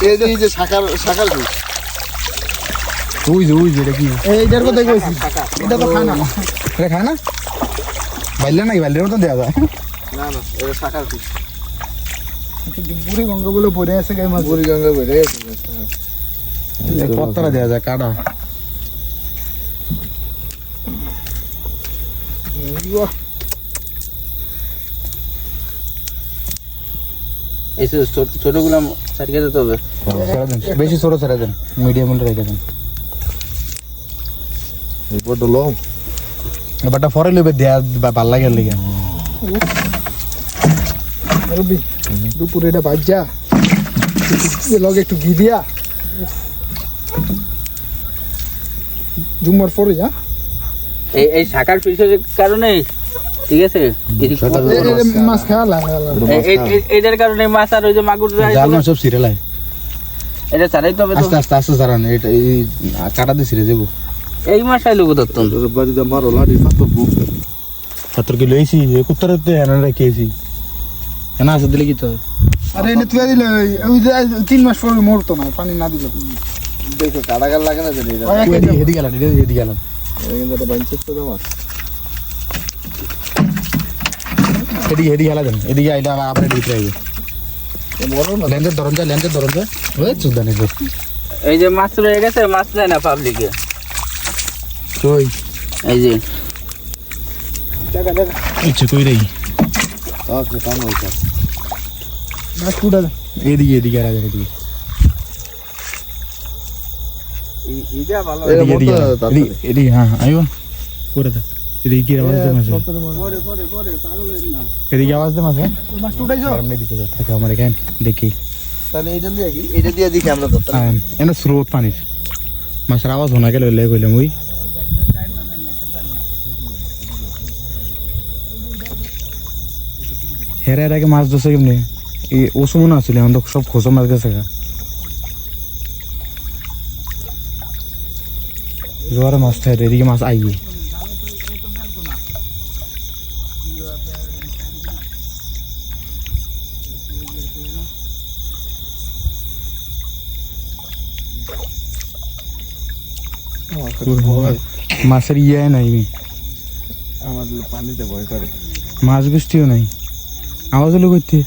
এই যে শাখার ফিশ ওই যে এটা কি এইটার কথা কইছি এটা তো খানা এটা খায় না বাইলে নাকি বাইলের মতন দেওয়া যায় না এটা শাখার ফিশ বুড়ি গঙ্গা বলে পড়ে আছে গায়ে মাছ বুড়ি গঙ্গা বেড়ে গেছে কতটা দেওয়া যায় কাটা এই ছোটগুলো সারিয়ে দিতে হবে বেশি ছোট ছেড়ে দেন মিডিয়াম রেখে দেন এই বড় লং এবারটা ফরে লইবে দেয়া ভাল লাগে লিগে রবি দুপুরে এটা বাজ্জা লগে একটু ঘি দিয়া জুমার পরে যা এই শাকার ফিশের কারণে ঠিক আছে মাছ খাওয়া লাগে এটার কারণে মাছ আর ওই যে মাগুর জাল মাছ সব সিরে লাই এটা ছাড়াই তো হবে আস্তে আস্তে সারান এটা এই কাটা দিয়ে সিরে দেবো এই মাছ আইলো কোথাও বাড়িতে মারো লাড়ি পাথর বুক 70 কিলো এসি কুত্তরতে এনে রেখেছি এনা আছে দিলে কি তো আরে এনে তুই দিলে ওই 3 মাস পরে মরতো না পানি না দিলে দেখো কাটাগাল লাগে না জানি এদিকে গেলাম এদিকে গেলাম কিন্তু এটা বাঞ্চিত তো মাছ এদিকে হেলা দেন এদিকে আইলা আবার এদিকে আইবে মরো না লেন্সের ধরন যা ওই চুদানি তো এই যে মাছ রয়ে গেছে মাছ নেয় না পাবলিকে কই এই যে টাকা টাকা ইচ্ছে কই রে ওকে কাম হইছে মাছ কুড়া এদিকে আর এদিকে এইটা ভালো এদিকে হ্যাঁ আইও করে দে এদিকে কি আওয়াজ দে মাঝে করে পাগল হইন না এদিকে আওয়াজ দে মাঝে মাছ উঠাইছো সামনে দিকে যা থাকে আমার এখানে দেখি তাহলে এটা দিয়ে দেখি আমরা তো এনে স্রোত পানির মাছের আওয়াজ শোনা গেল লে কইলাম ওই হেরা এর আগে মাছ ধরছে কেমনি এই ওসু মনে আছিল এখন তো সব খোঁজো মাছ গেছে জোয়ারে মাছ থাকে এদিকে মাছ আইয়ে মাছের ইয়ে নাই আমাদের পানিতে ভয় করে মাছ বৃষ্টিও নাই আওয়াজ হলো করতে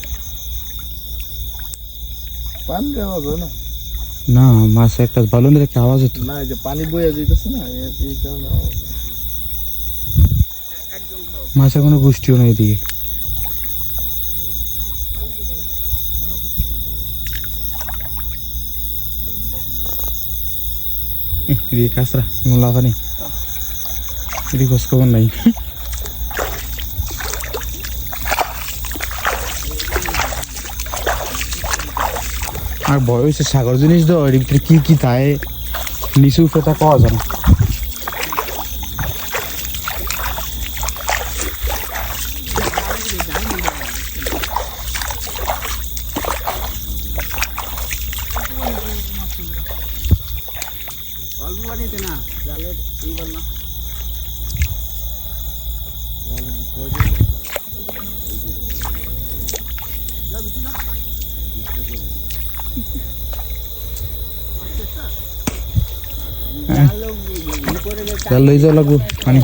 পানি আওয়াজ হয় না না মাছ একটা বালুনের একটা আওয়াজ হতো না এই যে পানি বয়ে যাইতেছে না এই কারণে মাছের কোনো বৃষ্টিও নাই এদিকে এদিকে কাঁচরা নোলা পানি এদিকে খোঁজ খবর নাই আর ভয় হয়েছে সাগর জিনিস তো এর ভিতরে কি তাই নিচু উপরে তা পাওয়া যায় না জাল লই যাওয়া লাগবো পানি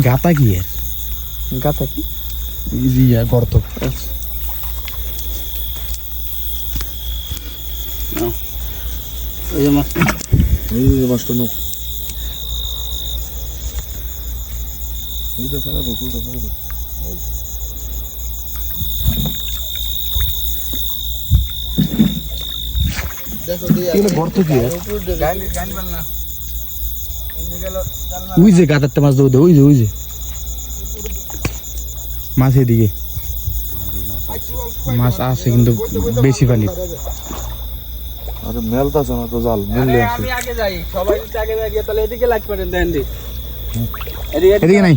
গাতা কি গাতা কি গর্ত এই যে মাছ এই যে মাছটা নো এটা ফেলা বকুলটা ফেলা দেখো দিয়ে গর্ত কি ওই যে গাতারটা মাছ দেবো ওই যে মাছ এদিকে মাছ আছে কিন্তু বেশি পানি আরে মেলতাছ না তো জাল মিললে আমি আগে যাই সবাই যদি আগে যাই তাহলে এদিকে লাগ পারেন দেন দি এদিকে নাই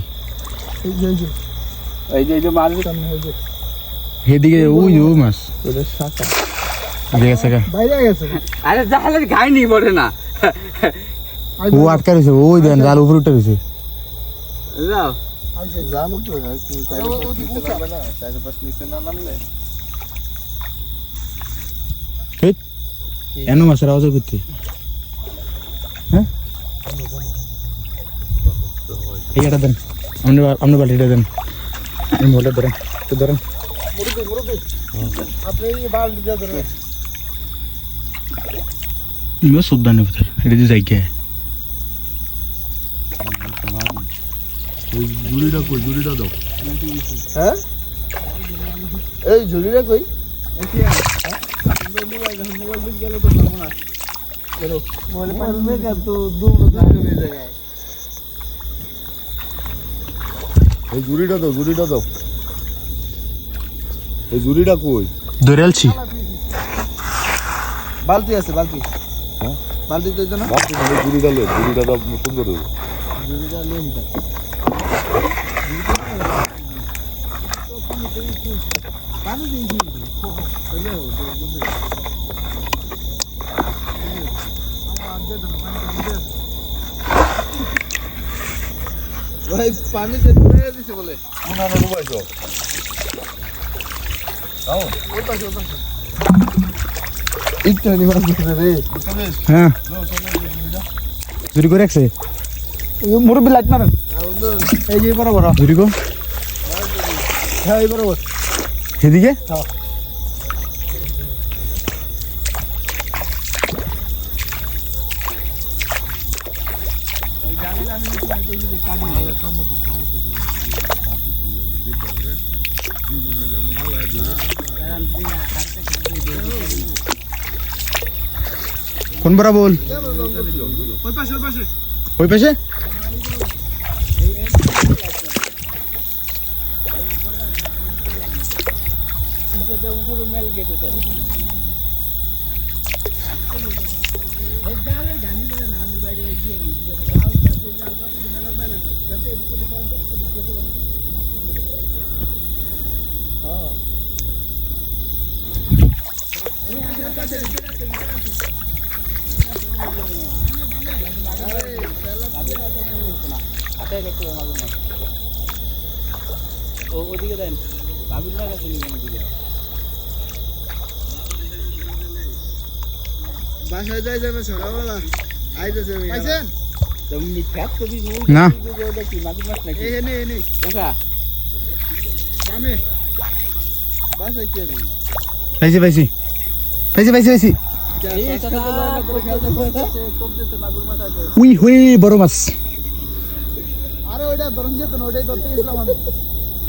এই যে মাছ সামনে ওই যে এদিকে ওই যে ওই মাছ ওদের শাখা গেছে গা বাইরে গেছে আরে জাহালের গায়ে নিয়ে পড়ে না ও আটকা রয়েছে ওই দেন জাল উপরে উঠে রয়েছে যাও জানো তো চারিপাশ নিচে না নামলে এনো মাছের আওয়াজ করতে হ্যাঁ এইটা দেন আপনি বালতিটা দেন আমি বলে ধরেন তো ধরেন মুরব্বি আপনি এই বালতি দিয়ে ধরে ইমো সুদানে ভিতর এটা যে জায়গা জুড়িটা দাও হ্যাঁ এই ঝুড়িটা কই এই জুড়িটা দাও এই জুড়িটা কই ধরে আলছি বালতি আছে বালতি হ্যাঁ বালতি তো না জুড়িটা লো জুড়িটা দাও সুন্দর হবে ঝুড়িটা লেন পানি দিয়েছি ভাই পানি দিছে বলে না ডুবাইছো দাও ইচ্ছা নি মাছ দিছে রে হ্যাঁ চুরি করে রাখছে মুরব্বি লাইট মারেন এই যে বরাবর চুরি কো হ্যাঁ এই বরাবর এদিকে কোন বড় বল ওই পাশে ওই পাশে ওদিকে দেন বাবুর না গেছে ওদিকে বাসায় যাই যাবে সকালবেলা আইতেছে পাইছেন তুমি খ্যাত কবি না দেখি বাবুর মাছ নাকি এই এনে কাকা আমি বাসায় কি আছে পাইছি উই হুই বড় মাছ আরে ওইটা ধরুন যেত না ওইটাই ধরতে গেছিলাম আমি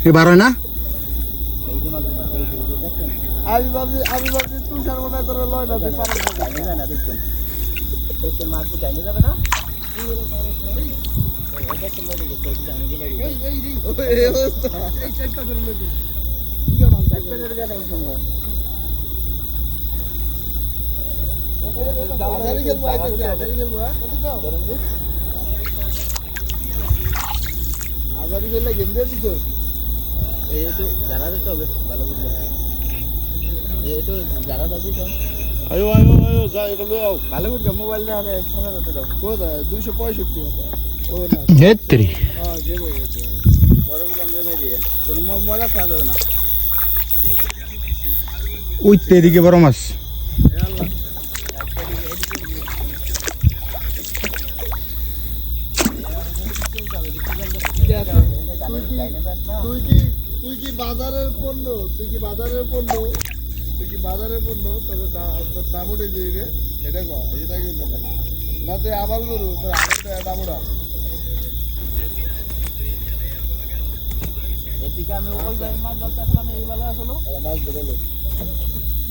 এ বার হয় না আমি ভাবছি তুষার মনে হয় তোরা লয় না তুই পারবি না। এই অবস্থা, এই চেষ্টা করে লইতে। কি রে মাছ? আজারি খেলবো, আজারি খেলবো, হ্যাঁ? এদিক নাও। আজারি খেললে গেম দিয়ে দিত। এই তো জানা দিতে হবে ভালো করে এই তো জানা দাও তো আয়ো যা এটা লই আও ভালো করে মোবাইল দিয়ে আরে সারা রাতে দাও কোথায় 265 মতো। ও না, হেত্রি হ্যাঁ গেম হয়ে গেছে। বড়গুলো আমরা বাইরে কোনো মজা খাওয়া যাবে না ওই তো এদিকে বড় মাছ তুই কি বাজারের পণ্য তোর দাম উঠে যাবে এটা কো এটা কিন্তু না তুই আবার করু তোর আগের দাম উঠা এদিকে আমি ওই মাছ ধরতে আসলাম এই বেলা আসলো মাছ ধরে লো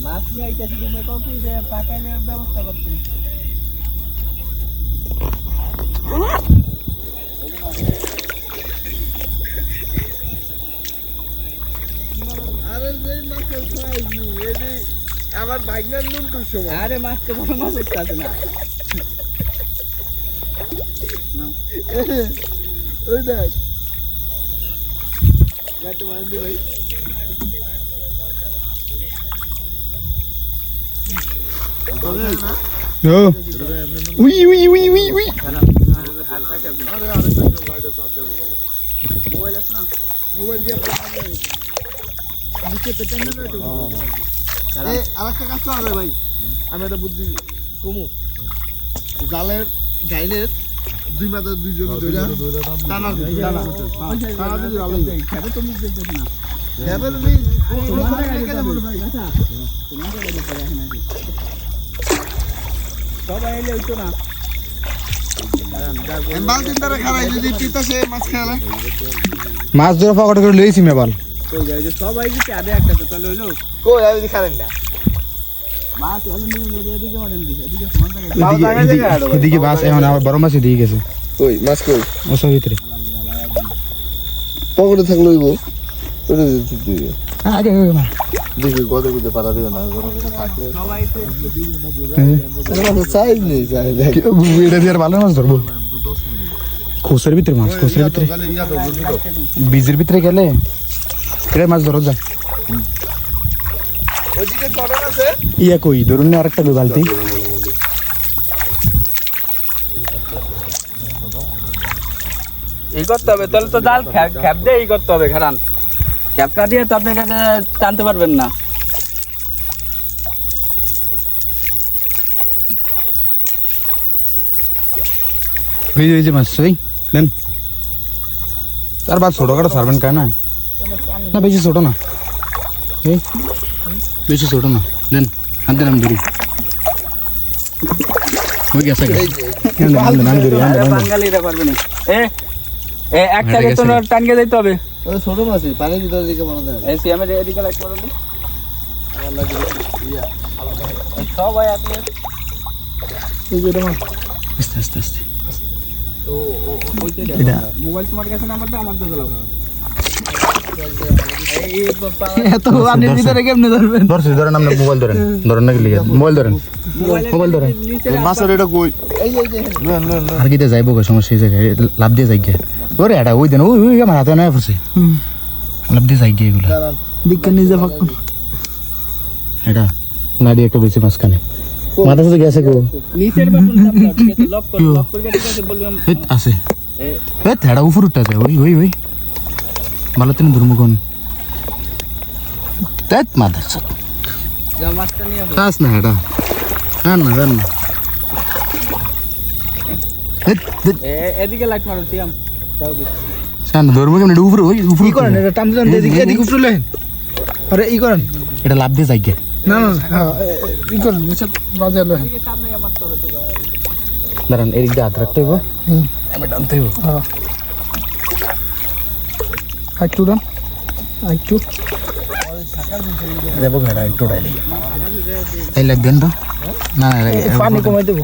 মাছ নিয়ে আইতেছি তুমি কত যে পাকানোর ব্যবস্থা করতে আরে যেই মাছের সাইজ এই আমার বাইকনার নুনটুর সময় আরে মাছ তো বড় মাছ উঠতে না ওই দেখ লাইট মার দি ভাই ও উই উই উই উই উই আরে আরেকটা লাইটে চাপ দেবো মোবাইল আছে না মোবাইল দিয়ে নিচে পেটেন না একটু এই আরেকটা কাজ করা যায় ভাই আমি একটা বুদ্ধি কমু জালের গাইলের দুই মাথা দুই জন ধইরা টানা টানা টানা দিবি আলো খাবে তুমি দেখতেছ না খাবে তুমি তোমার কেন বলো ভাই আচ্ছা তোমার কেন পড়ে আছে নাকি সবাই এলে হইতো না বালতিন ধরে খারাই যদি পিতাছে মাছ খেলা মাছ ধরা পকেট করে লইছি মেবাল কই যায় যে সবাই যদি আদে একটা তো তাহলে হইলো কই আমি খারেন না মাছ অলরেডি এদিকে মারেন দিছে এদিকে সমান থাকে এদিকে মাছ এখন আবার বড় মাছ দিয়ে গেছে কই মাছ কই ও সব ভিতরে পকেটে থাকলে হইব ওটা দিবি আগে মা দেখি গদে গদে পাতা দিও না গরম করে থাকলে সবাই তো আরে সাইজ নেই সাইজ দেখ এটা দিয়ে আর ভালো মাছ ধরবো খোসের ভিতরে মাছ খোসের ভিতরে বীজের ভিতরে গেলে এটা মাছ ধরো যায় ওইদিকে চড়ন আছে ইয়া কই ধরুন না আরেকটা বালতি এই করতে হবে তাহলে তো জাল খ্যাপ দিয়ে এই করতে হবে খারান খ্যাপ না দিয়ে তো আপনি কাছে টানতে পারবেন না ওই যে মাছ ওই দেন তার বাদ ছোট কাটা সারবেন কায় না না বেশি ছোট না এই বেশি ছোট না দেন হাত দেন আমি ধরি ওই গেছে আমি ধরি বাঙালিরা পারবে না এ একটাকে তো টানকে যাইতে হবে ওই ছোট মাছই পানির ভিতরে দিকে মনে দেয় এই সিএমের এদিকে লাইট মারুন দি আমার লাগে ইয়া সবাই আপনি এই যে মাছ আস্তে আস্তে আস্তে তো ওইটা এটা মোবাইল তোমার কাছে না আমারটা আমার দিয়ে দাও এই এত আপনি ভিতরে কেমনে ধরবেন ধরছি ধরেন আপনি মোবাইল ধরেন ধরেন না কি লিখে মোবাইল ধরেন মোবাইল ধরেন মাছের এটা কই এই যে লন লন আর কিতে যাইবো গো সমস্যা এই জায়গায় লাভ দিয়ে যাই গে ওরে এটা ওই দেন ওই আমার হাতে না পড়ছে লাভ দিয়ে যাই গে এগুলো দিকে নিজে ফাক এটা নাড়ি একটা বেশি মাঝখানে মাথা সাথে গেছে গো নিচের বাটন চাপটা ঠিক আছে লক করে ঠিক আছে বললাম হেট আছে এ হেট এটা উপর উঠতে যায় ওই ওই ওই ভালো তেন ধর্মগণ তেত মাদার সাথ যা মাছটা নিয়ে কাজ না এটা জান না হেট এদিকে লাইট মারো সিয়াম দাও দি সান ধর্মগণ এটা উপর ওই উপর কি করেন এটা টান টান এদিকে এদিকে উপরে লেন আরে ই করেন এটা লাভ দিয়ে যাই গে না না ই করেন নিচে বাজার লেন এদিকে সামনে মারতে হবে তো ভাই দাঁড়ান এদিক দিয়ে হাত রাখতে হইব আমি টানতে হইব হ্যাঁ একটু ডান একটু দেবো ঘাড়া একটু ডাইলি এই লাগবেন তো না পানি কমাই দেবো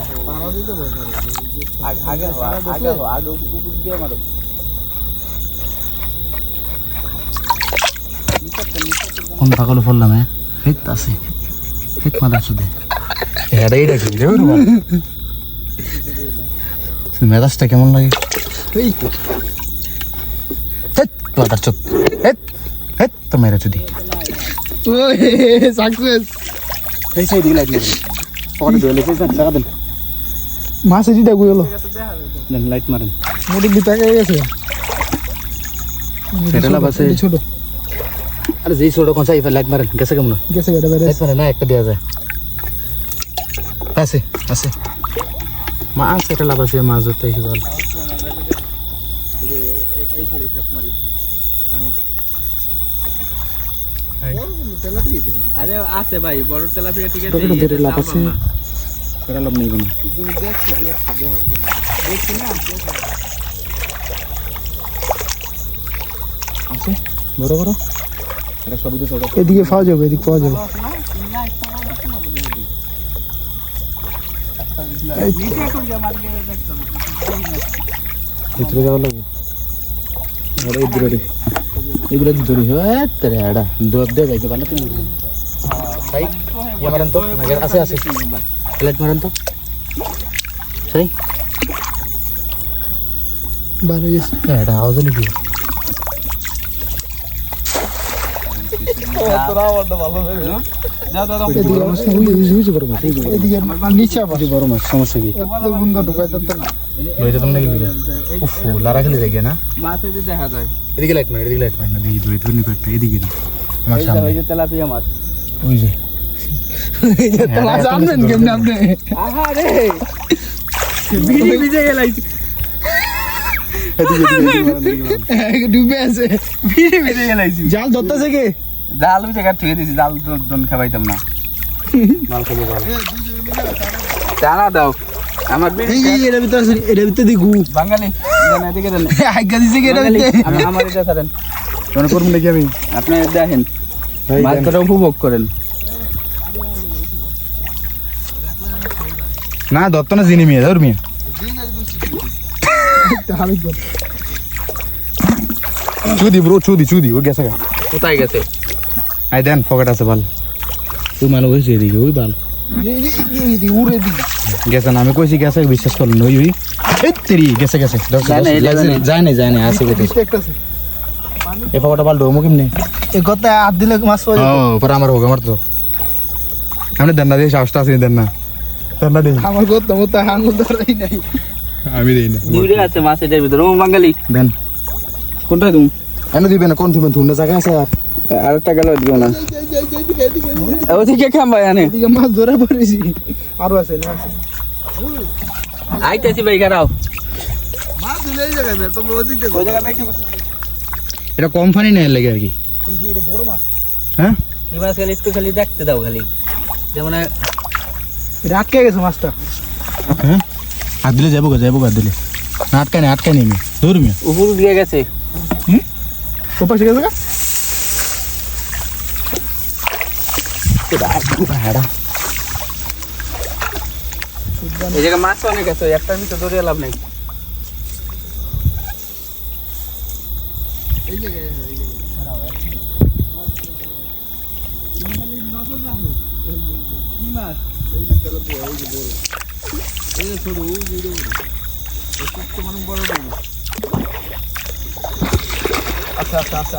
আগে উপর দিয়ে মারো কোন পাগল পড়লাম হেট আছে হেট মাদার সুদে এটা এইটা কি রে বাবা মেজাজটা কেমন লাগে এই তো হেট মাদার চুপ হেট হেট তো মেরে চুদি ওই সাকসেস এই সাইড দিকে লাইট মারেন পকেটে ধরে লেখে টাকা দেন মাছ এদিকে গুলো দেন লাইট মারেন মুড়ি বিটাকে গেছে এটা লাভ আছে ছোট আরে যেই ছোট কোন চাই লাইট মারেন গেছে কেমন গেছে এটা বেরে লাইট মারেন না একটা দেওয়া যায় আছে আছে মাছ এটা লাভ আছে মাছ ধরতে এসে ভালো এই ফেরি সব মারি আরে আছে ভাই বড় তেলাপিয়া ঠিক আছে ছোট ছোট লাভ আছে এটা লাভ নেই কোনো দেখছি না আছে বড় বড় এটা সবই তো ছোট এদিকে পাওয়া যাবে এদিকে পাওয়া যাবে ভিতরে যাওয়া লাগবে আরে এগুলো ধরি হয় তারে আড়া দোব দে যাইতে ভালো তুমি সাই ইয়া মারেন তো নাগে আছে আছে লাইট মারেন তো সাই বাইরে গেছে এটা আওয়াজ লিখি তোরা আমারটা ভালো লাগে দাও দাও দাও এদিকে মাছ না হইছে বড় মাছ এদিকে নিচে আবার বড় মাছ সমস্যা কি এত বন্ধ ঢুকাই দিতে না লইতে তোমরা কি দিলে উফ লারা খেলে যাই না মাছ এই যে দেখা যায় এদিকে লাইট মার না এই দুই ধরনি কয়েকটা এদিকে দি আমার এই সামনে যে তেলাপিয়া মাছ ওই যে এই যে তোমার সামনে কেমনে আপনি আহা রে বিড়ি ভিজে গেলাইছি ডুবে আছে বিড়ি ভিজে গেলাইছি জাল ধরতেছে কে জাল ওই জায়গা থুয়ে দিছি জাল দন খাবাইতাম না মাল খালি মাল চানা দাও আমার বিড়ি এই এর ভিতরে দেখু বাঙালি দেন এদিকে দেন আজ্ঞা দিছে কে এর ভিতরে আমার এটা ছাড়েন মনে করুন নাকি আমি আপনি দেখেন মাছটা উপভোগ করেন না দত্ত না জিনি মিয়া ধর মিয়া চুদি ও গেছে কোথায় গেছে আই দেন পকেট আছে ভাল তুই মাল হয়েছে এদিকে ওই ভাল উড়ে দি গেছে না আমি কইছি গেছে বিশ্বাস করলেন ওই ওই এই তেরি গেছে যায় না আসে গেছে এ পকেটটা ভাল ডোমো কেমনে এই কথা হাত দিলে মাছ পাওয়া ও পরে আমার হোক আমার তো আমি দেন না দিয়ে সাহসটা আছে দেন না দেই আমার কথা মতো আঙুল ধরাই নাই আমি দেই না দূরে আছে মাছ এটার ভিতরে ও বাঙালি দেন কোনটা তুমি এনে দিবেন কোন দিবেন ধুন্ডা জায়গা আছে আর আরেকটা গেল দিও না ওদিকে খাম্বাই আনে এদিকে মাছ ধরা পড়েছি আরো আছে না আইতেছি ভাই গারাও মাছ ধরে এই জায়গায় না তোমরা ওদিকে ওই জায়গা দেখি এটা কম ফানি নেই লাগে আর কি এটা বড় মাছ হ্যাঁ কি মাছ খালি একটু খালি দেখতে দাও খালি যেমন এটা আটকে গেছে মাছটা হ্যাঁ হাত দিলে যাবো হাত দিলে না আটকায় নেই আমি ধর মিয়া উপর দিয়ে গেছে ওপাশে গেছে গা এই জায়গা মাছ অনেক আছে একটার ভিতরে ধরে লাভ নেই এই জায়গায় কি মাছ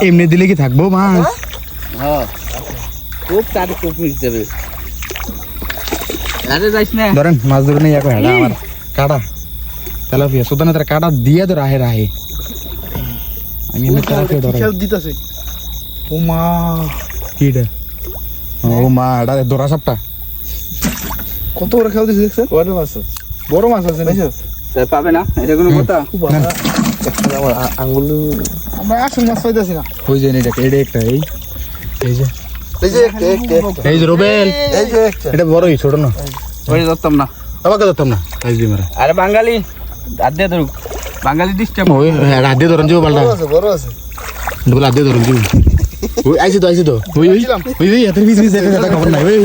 এমনি দিলে কি থাকবো মাছ হ্যাঁ খুব তার খুব মিস দেবে আরে যাইস না ধরেন মাছ ধরে নেই এক হেডা আমার কাটা তেলাপিয়া সুতরাং তার কাটা দিয়ে তো রাহে আমি এমনি তেলাপিয়া ধরে খেল দিতেছে ও মা কিটা ও মা এটা দরা সাপটা কত বড় খেল দিছে দেখছেন বড় মাছ আছে না পাবে না এটা কোনো কথা আমার আঙ্গুল আমরা আসল মাছ পাইতেছি না ওই যে এটা একটা এই যে এই যে এই যে রোবেল এই যে এটা বড়ই ছোট না ওই ধরতাম না আমাকে ধরতাম না এই যে মারা আরে বাঙালি আদে ধরুক বাঙালি ডিস্টার্ব ওই রাত দিয়ে ধরন যাবো পাল্টা বড় আছে বলে রাত দিয়ে ধরন যাবো ওই আইছি তো ওই এত পিস এটা খবর নাই ওই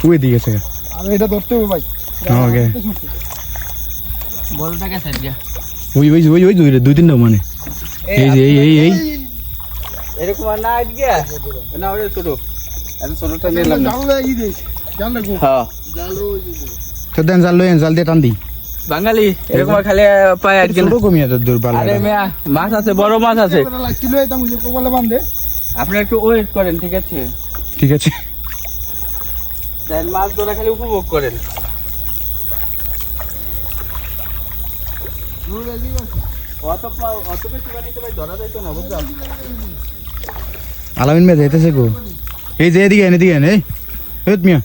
ওই দিয়ে গেছে আর এটা ধরতে হবে ভাই ওকে বড়টাকে সাইড দিয়া ওই দুই তিনটা মানে এই যে এই এরকম আর না আইড গিয়া না ওরে ছোট এত ছোটটা নিলাম না জাল লাগি দে জাল লাগো হ্যাঁ জাল তো দেন জাল দিয়ে টান দি বাঙালি এরকম আর খালি পায় একদিন ছোট কমিয়া তো দূর বাল আরে মিয়া মাছ আছে বড় মাছ আছে কিলো এটা মুজে কপালে বাঁধে আপনি একটু ওয়েট করেন ঠিক আছে ঠিক আছে দেন মাছ ধরা খালি উপভোগ করেন অত বেশি বানিয়ে ভাই ধরা যাইতো না বুঝলাম আলামিন মে যাইতেছে গো এই যে এদিকে এনে এই মিয়া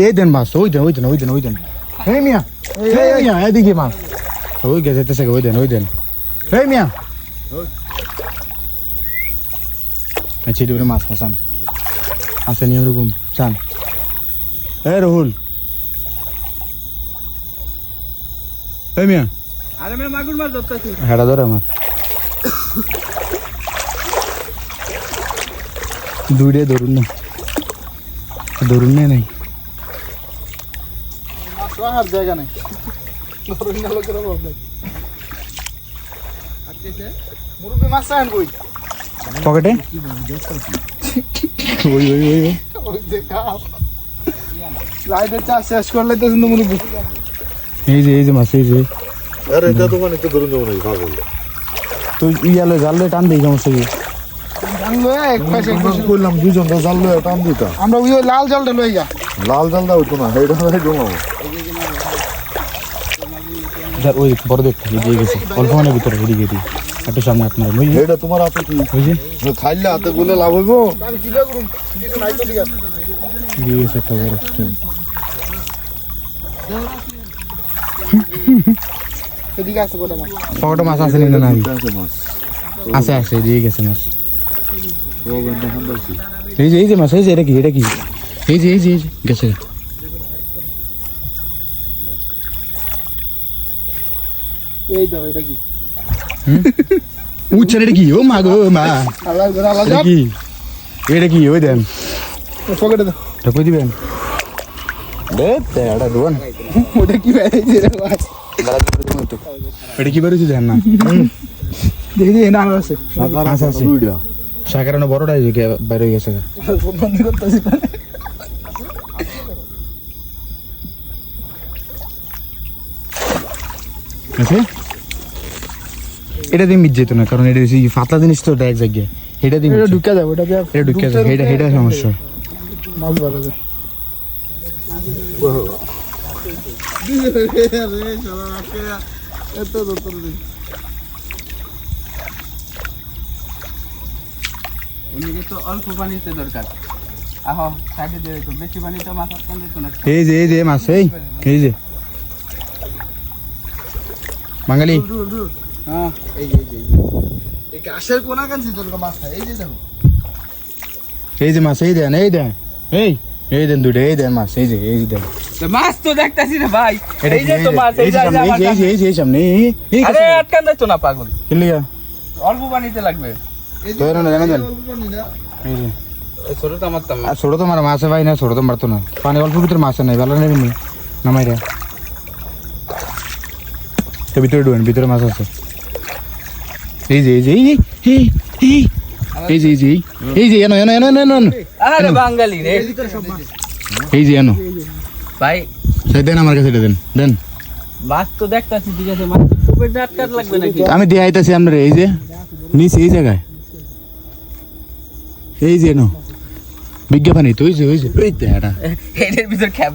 এই দেন মাছ ওই দেন এই মিয়া এদিকে মাছ ওই গে যাইতেছে ওই দেন এই মিয়া আচ্ছা এটা মাছ না চান আছে নি ওরকম চান এই রহুল এই মিয়া আরে মে মাগুর মাছ ধরতেছি হেডা ধরে আমার দুইটা ধরুন না নাই আর জায়গা নাই ধরুন না লোকের অভাব নাই আজকে মুরগি মাছ আন কই পকেটে ওই ওই যে কাপ লাইটের চাষ শেষ করলে তো কিন্তু মুরগি এই যে মাছ এই যে আরে এটা তো মানে তো ধরুন যাবো নাকি পাগল তুই ইয়ালে জালে টান দিই সমস্যা কি জানলো এক পাশে এক পাশে। বললাম দুজন তো জাল লয়ে টান দিতা আমরা ওই লাল জলটা লই যা লাল জাল দা হইতো না এইটা ডুমাবো ধর ওই বড় দেখ এদিকে গেছে অল্প মানে ভিতরে এদিকে এদিকে একটু সামনে আপনার বুঝলি এইটা তোমার হাতে কি বুঝলি খাইলে হাতে গুলে লাভ হইবো আমি কি লই করুম কিছু নাই তো দিগা এদিকে গেছে একটা বড় এদিকে আছে গোটা মাছ পকেটে মাছ আছে না না আছে মাছ আছে আছে এদিকে গেছে মাছ সব এনে হান্দাছি এই যে মাছ এই যে এটা কি এই যে গেছে এই দাও এটা কি উচ্চার এটা কি ও মা গো মা আলাদা করে আলাদা এটা কি ওই দেন পকেটে দাও ঢুকে দিবেন দে তেড়া দোন ওটা কি বেরিয়েছে রে ভাই এটা কি বেরিয়েছে দেন না দেখি দেখি না আছে আছে আছে দুইটা সাকারানো বড়টা বাইরে গেছে বন্ধ করতেছি আছে এটা দিয়ে মিট যেত না কারণ এটা ফাতলা জিনিস তো এক জায়গায় এটা দিয়ে এটা ঢুকে যাবে ওটা এটা ঢুকে আছে এটা সমস্যা মাছ ধরা যায় এমনিকে তো অল্প পানিতে দরকার আহো সাইডে দিয়ে তো বেশি পানিতে মাছ আটকান দিত না এই যে মাছ এই যে বাঙালি হ্যাঁ এই যে এই গাছের কোনা কানছি তোর মাছটা এই যে দেখো এই যে মাছ এই দেন এই দেন দুটো এই দেন মাছ এই যে দেন তো মাছ তো দেখতাছি রে ভাই এটা এই যে তো মাছ এই যে এই সামনে এই আরে আটকান দিত না পাগল কি লিগা অল্প পানিতে লাগবে এই তো এনে দেন এই যে এই ছোট তো আমার তো আর ছোট তো মারা মাছ ভাই না ছোট তো মারতো না পানি অল্প ভিতরে মাছ নাই ভালো নেবেন নামাই রে তো ভিতরে ঢুকেন ভিতরে মাছ আছে এই যে এনো আরে বাঙালি রে এই যে এনো ভাই সেই দেন আমার কাছে দেন মাছ তো দেখতাছি ঠিক আছে মাছ তো খুব একটা আটকান লাগবে নাকি আমি দিয়ে আইতাছি আপনার এই যে নিচে এই জায়গায় এই যে এনো বিজ্ঞাপন এই তো ওই যে ওই তো এটা এর ভিতর ক্যাব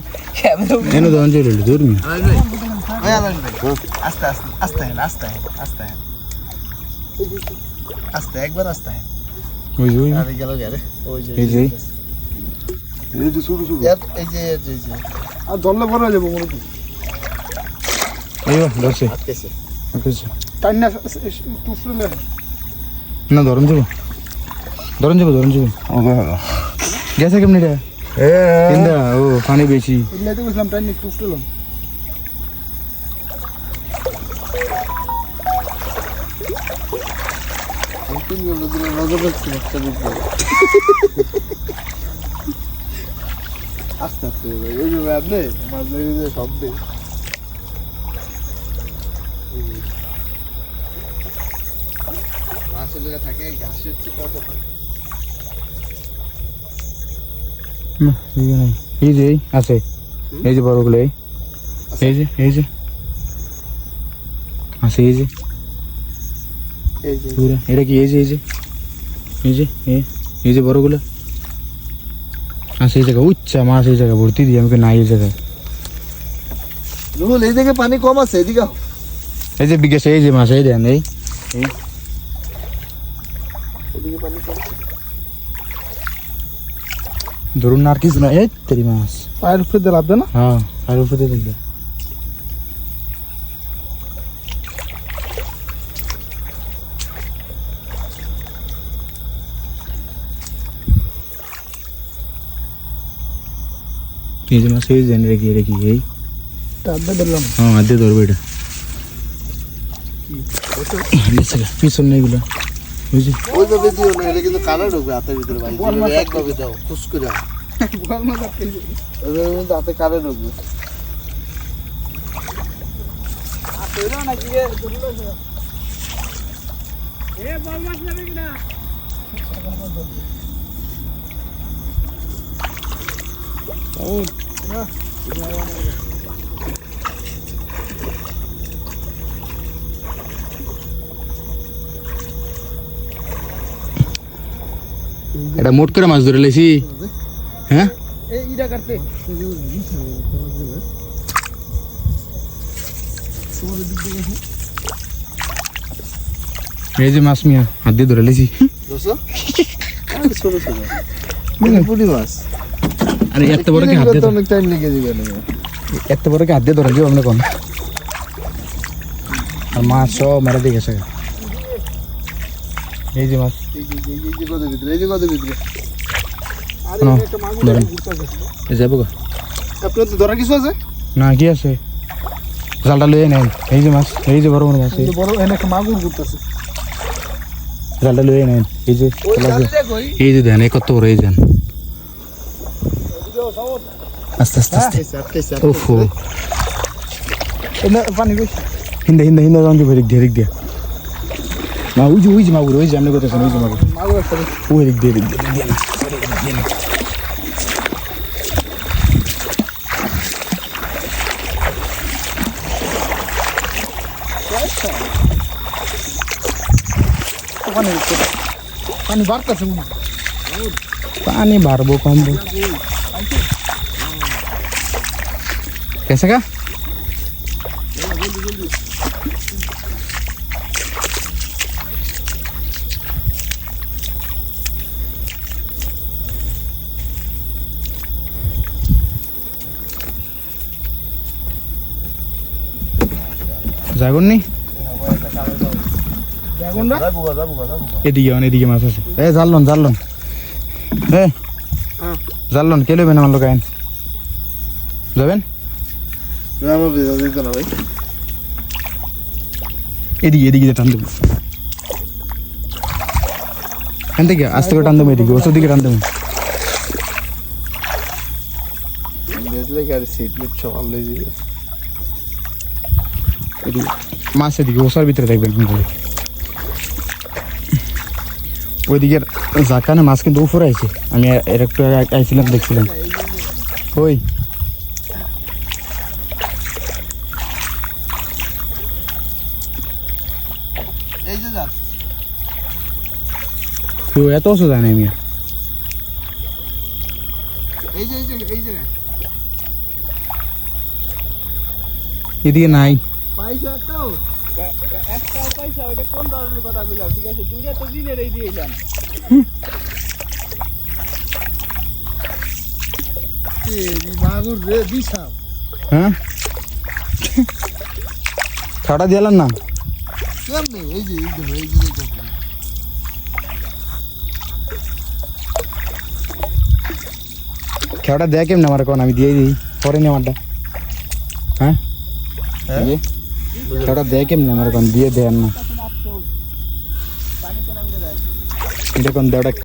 এনো দন চলে দূরমি আস্তে আস্তে আস্তে একবার আস্তে ওই যে আরে গেল গেলে ওই যে এই যে এই যে শুরু এই যে আর ধরলে বড় হয়ে যাবো মনে এই ধরছে আটকেছে ওকে টাইনা টুফলে না ধরন যাবো গেছে কেমনি রে ইন্দা ও পানি বেশি ইল্লাতে বুঝলাম টাইনা টুফলে আস্তে আস্তে এই যে আপনি মাছ লেগে যে শব্দে মাছ লেগে থাকে ঘাসে হচ্ছে কত এই যে আছে এই যে বড়গুলো এই যে আছে এই যে এই যে পুরা এটা কি এই যে বড়গুলো আছে এই জায়গা উচ্চা মাছ এই জায়গা ভর্তি দিয়ে আমাকে নাই এই জায়গায় রুহুল এই জায়গায় পানি কম আছে এদিকে এই যে বিঘেছে এই যে মাছ এই দেন এই এদিকে পানি কম ধরুন না আর কিছু না এই তেরি মাছ পায়ের উপরে দিয়ে লাভবে না হ্যাঁ আর উপরে দেখবে এই যে মাছ এই দেন রেখি এই টাদা দিলাম হ্যাঁ আদে ধরবে এটা পিছন নেই গুলো বুঝলি ওইভাবে দিও না এটা কিন্তু কানা ঢুকবে হাতের ভিতরে ভাই একভাবে দাও খুশ করে দাও ওইভাবে হাতে কানে ঢুকবে এটা মোট করে মাছ ধরে লেছি হ্যাঁ এই ইটা কাটতে এই যে মাছ মিয়া হাত দিয়ে ধরে লেছি দোস্ত ছোট ছোট পুরি মাছ আরে এত বড় কি হাত দিয়ে অনেক টাইম লেগে যাবে না এত বড় কি হাত দিয়ে ধরে দিব আপনি কোন আর মাছ সব মেরে দিয়ে গেছে এই যে মাছ এই যে কত ভিতরে না, ধরেন। এই যাবো গা আপনার তো ধরা কিছু আছে না কি আছে জালটা লয়ে নেন এই যে মাছ এই যে বড় বড় মাছ এই বড় এনে একটা মাগুর ঘুরতেছে জালটা লয়ে নেন এই যে এই যে দেন এই কত বড় এই দেন আস্তে আস্তে আস্তে ওফো পানি বেশি হিন্দা হিন্দা হিন্দা যান দিবে দিক দিয়ে না ওই যে মাগুর ওই যে আপনি কোথায় ওই যে মাগুর মাগুর একটা ওই দিক দিয়ে পানি বাড়তেছে মনে পানি বাড়বো কমবো कैसे का জাগন নি এদিকে মাছ আছে এ জানলন এ জানলন কে লইবেন আমার লোক আইন যাবেন আমার বেজা দিত না ভাই এদিকে টান দেবো এখান থেকে আস্তে করে টান দেবো এদিকে ওসব দিকে টান দেবো দেখলে কি আর সিট মিট সকাল লেগে এদিকে মাছ এদিকে ওসার ভিতরে দেখবেন বলে ওইদিকে জাকানে মাছ কিন্তু উপরে আইছে আমি এর একটু আইছিলাম দেখছিলাম ওই এই যে যা তো এত সোজা নেই আমি এই যে এদিকে নাই পয়সা তো একটা পয়সা ওইটা কোন ধরনের কথা কইলাম ঠিক আছে দুইটা তো দিনের এই দিয়েছিলাম এই মাগুর রে দিছাও হ্যাঁ খাটা দিলাম না কেমনে এই যে খেয়াটা দেয় কেমন আমার কোন আমি দিয়ে দিই পরে নি আমারটা হ্যাঁ খেয়াটা দেয় কেমন আমার কোন দিয়ে দেন না এটা কোন দেওয়াটা